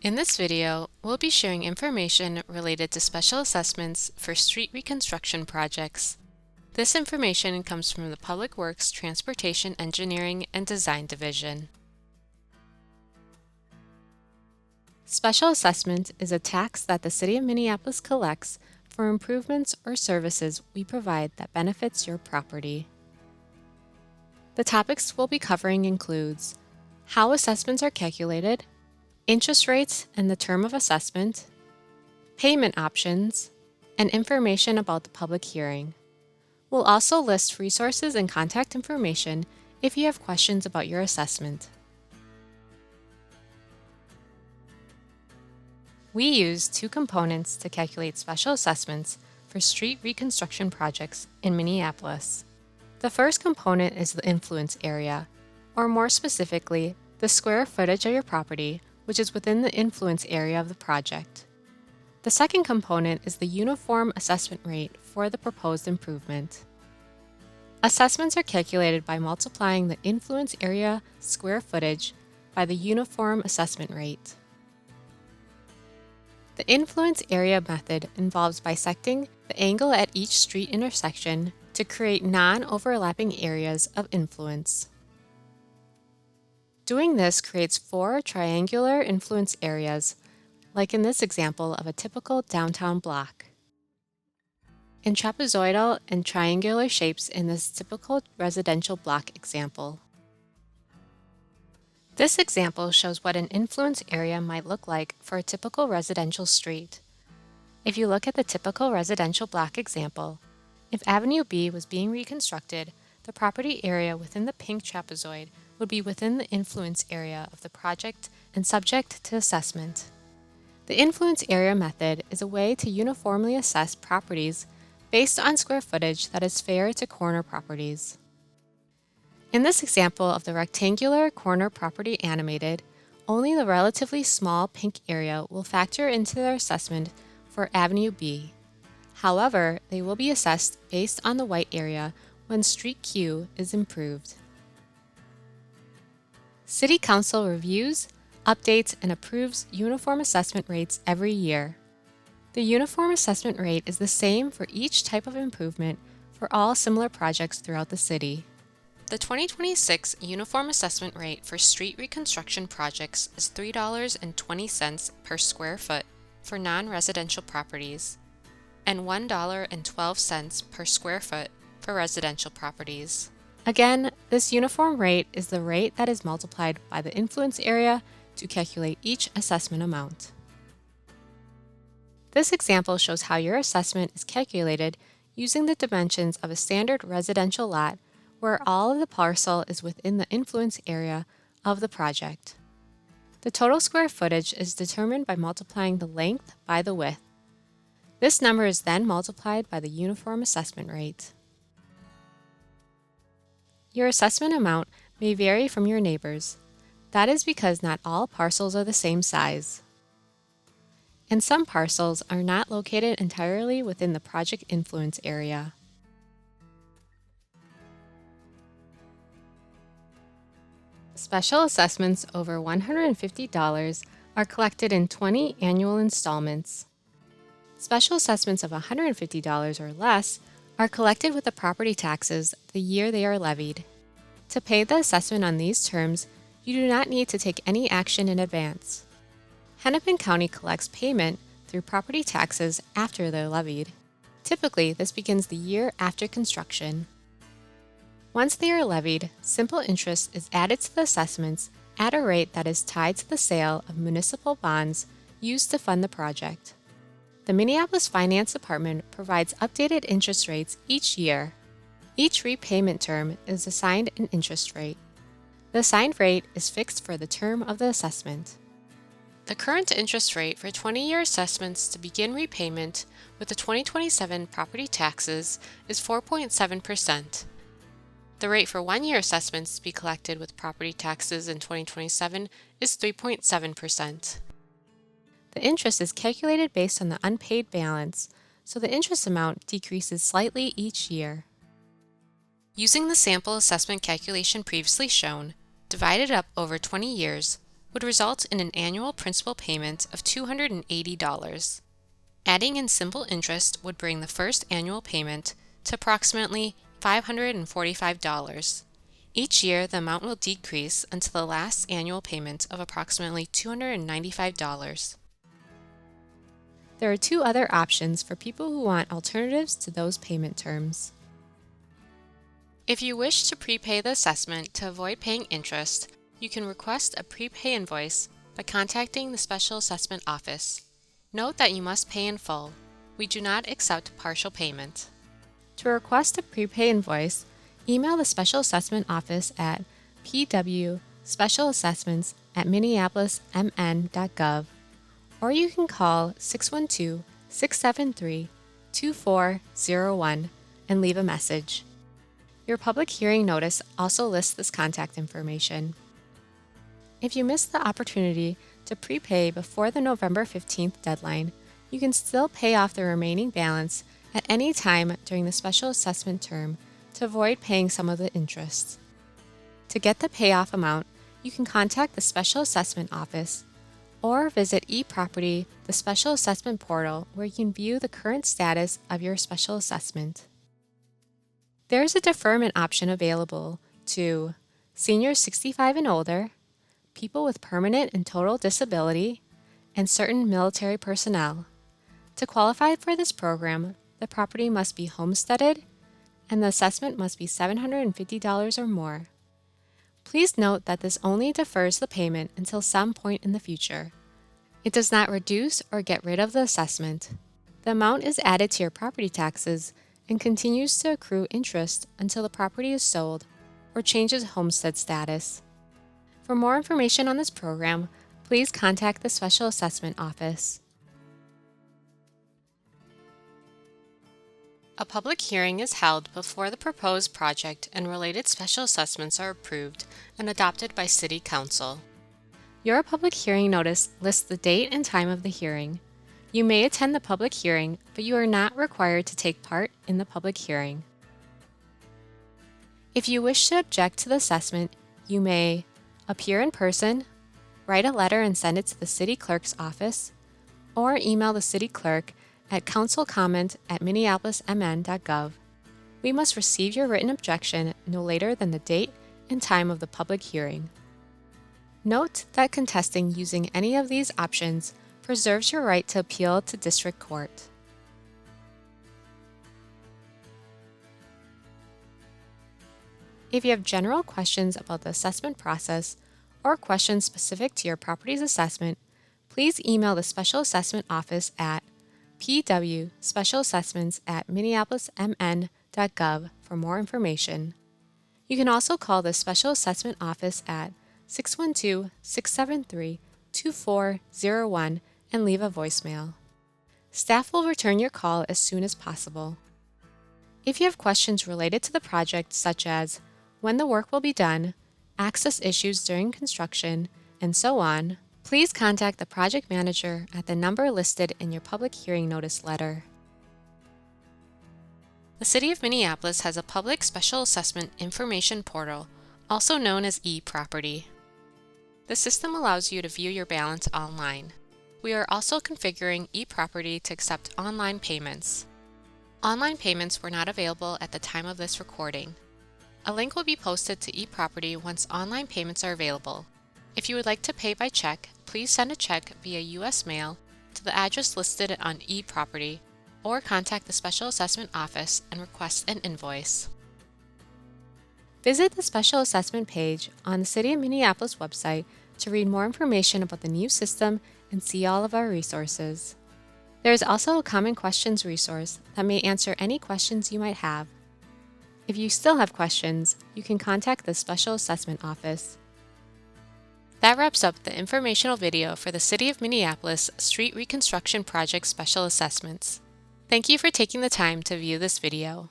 In this video, we'll be sharing information related to special assessments for street reconstruction projects. This information comes from the Public Works Transportation Engineering and Design Division. Special assessment is a tax that the City of Minneapolis collects for improvements or services we provide that benefits your property. The topics we'll be covering includes how assessments are calculated, interest rates and the term of assessment, payment options, and information about the public hearing. We'll also list resources and contact information if you have questions about your assessment. We use two components to calculate special assessments for street reconstruction projects in Minneapolis. The first component is the influence area, or more specifically, the square footage of your property, which is within the influence area of the project. The second component is the uniform assessment rate for the proposed improvement. Assessments are calculated by multiplying the influence area square footage by the uniform assessment rate. The influence area method involves bisecting the angle at each street intersection to create non-overlapping areas of influence. Doing this creates four triangular influence areas, like in this example of a typical downtown block, and trapezoidal and triangular shapes in this typical residential block example. This example shows what an influence area might look like for a typical residential street. If you look at the typical residential block example, if Avenue B was being reconstructed, the property area within the pink trapezoid would be within the influence area of the project and subject to assessment. The influence area method is a way to uniformly assess properties based on square footage that is fair to corner properties. In this example of the rectangular corner property animated, only the relatively small pink area will factor into their assessment for Avenue B. However, they will be assessed based on the white area when Street Q is improved. City Council reviews, updates, and approves uniform assessment rates every year. The uniform assessment rate is the same for each type of improvement for all similar projects throughout the city. The 2026 uniform assessment rate for street reconstruction projects is $3.20 per square foot for non-residential properties and $1.12 per square foot for residential properties. Again, this uniform rate is the rate that is multiplied by the influence area to calculate each assessment amount. This example shows how your assessment is calculated using the dimensions of a standard residential lot where all of the parcel is within the influence area of the project. The total square footage is determined by multiplying the length by the width. This number is then multiplied by the uniform assessment rate. Your assessment amount may vary from your neighbors. That is because not all parcels are the same size, and some parcels are not located entirely within the project influence area. Special assessments over $150 are collected in 20 annual installments. Special assessments of $150 or less are collected with the property taxes the year they are levied. To pay the assessment on these terms, you do not need to take any action in advance. Hennepin County collects payment through property taxes after they're levied. Typically, this begins the year after construction. Once they are levied, simple interest is added to the assessments at a rate that is tied to the sale of municipal bonds used to fund the project. The Minneapolis Finance Department provides updated interest rates each year. Each repayment term is assigned an interest rate. The assigned rate is fixed for the term of the assessment. The current interest rate for 20-year assessments to begin repayment with the 2027 property taxes is 4.7%. The rate for 1-year assessments to be collected with property taxes in 2027 is 3.7%. The interest is calculated based on the unpaid balance, so the interest amount decreases slightly each year. Using the sample assessment calculation previously shown, divided up over 20 years, would result in an annual principal payment of $280. Adding in simple interest would bring the first annual payment to approximately $545. Each year, the amount will decrease until the last annual payment of approximately $295. There are two other options for people who want alternatives to those payment terms. If you wish to prepay the assessment to avoid paying interest, you can request a prepay invoice by contacting the Special Assessment Office. Note that you must pay in full. We do not accept partial payment. To request a prepay invoice, email the Special Assessment Office at pwspecialassessments@minneapolismn.gov, or you can call 612-673-2401 and leave a message. Your public hearing notice also lists this contact information. If you missed the opportunity to prepay before the November 15th deadline, you can still pay off the remaining balance at any time during the special assessment term to avoid paying some of the interest. To get the payoff amount, you can contact the Special Assessment Office or visit eProperty, the special assessment portal, where you can view the current status of your special assessment. There is a deferment option available to seniors 65 and older, people with permanent and total disability, and certain military personnel. To qualify for this program, the property must be homesteaded and the assessment must be $750 or more. Please note that this only defers the payment until some point in the future. It does not reduce or get rid of the assessment. The amount is added to your property taxes and continues to accrue interest until the property is sold or changes homestead status. For more information on this program, please contact the Special Assessment Office. A public hearing is held before the proposed project and related special assessments are approved and adopted by City Council. Your public hearing notice lists the date and time of the hearing. You may attend the public hearing, but you are not required to take part in the public hearing. If you wish to object to the assessment, you may appear in person, write a letter and send it to the City Clerk's office, or email the City Clerk at councilcomment@minneapolismn.gov. We must receive your written objection no later than the date and time of the public hearing. Note that contesting using any of these options preserves your right to appeal to district court. If you have general questions about the assessment process or questions specific to your property's assessment, please email the Special Assessment Office at pwspecialassessments@minneapolismn.gov for more information. You can also call the Special Assessment Office at 612-673-2401 and leave a voicemail. Staff will return your call as soon as possible. If you have questions related to the project, such as when the work will be done, access issues during construction, and so on, please contact the project manager at the number listed in your public hearing notice letter. The City of Minneapolis has a public special assessment information portal, also known as eProperty. The system allows you to view your balance online. We are also configuring eProperty to accept online payments. Online payments were not available at the time of this recording. A link will be posted to eProperty once online payments are available. If you would like to pay by check, please send a check via U.S. mail to the address listed on eProperty or contact the Special Assessment Office and request an invoice. Visit the Special Assessment page on the City of Minneapolis website to read more information about the new system and see all of our resources. There is also a Common Questions resource that may answer any questions you might have. If you still have questions, you can contact the Special Assessment Office. That wraps up the informational video for the City of Minneapolis Street Reconstruction Project Special Assessments. Thank you for taking the time to view this video.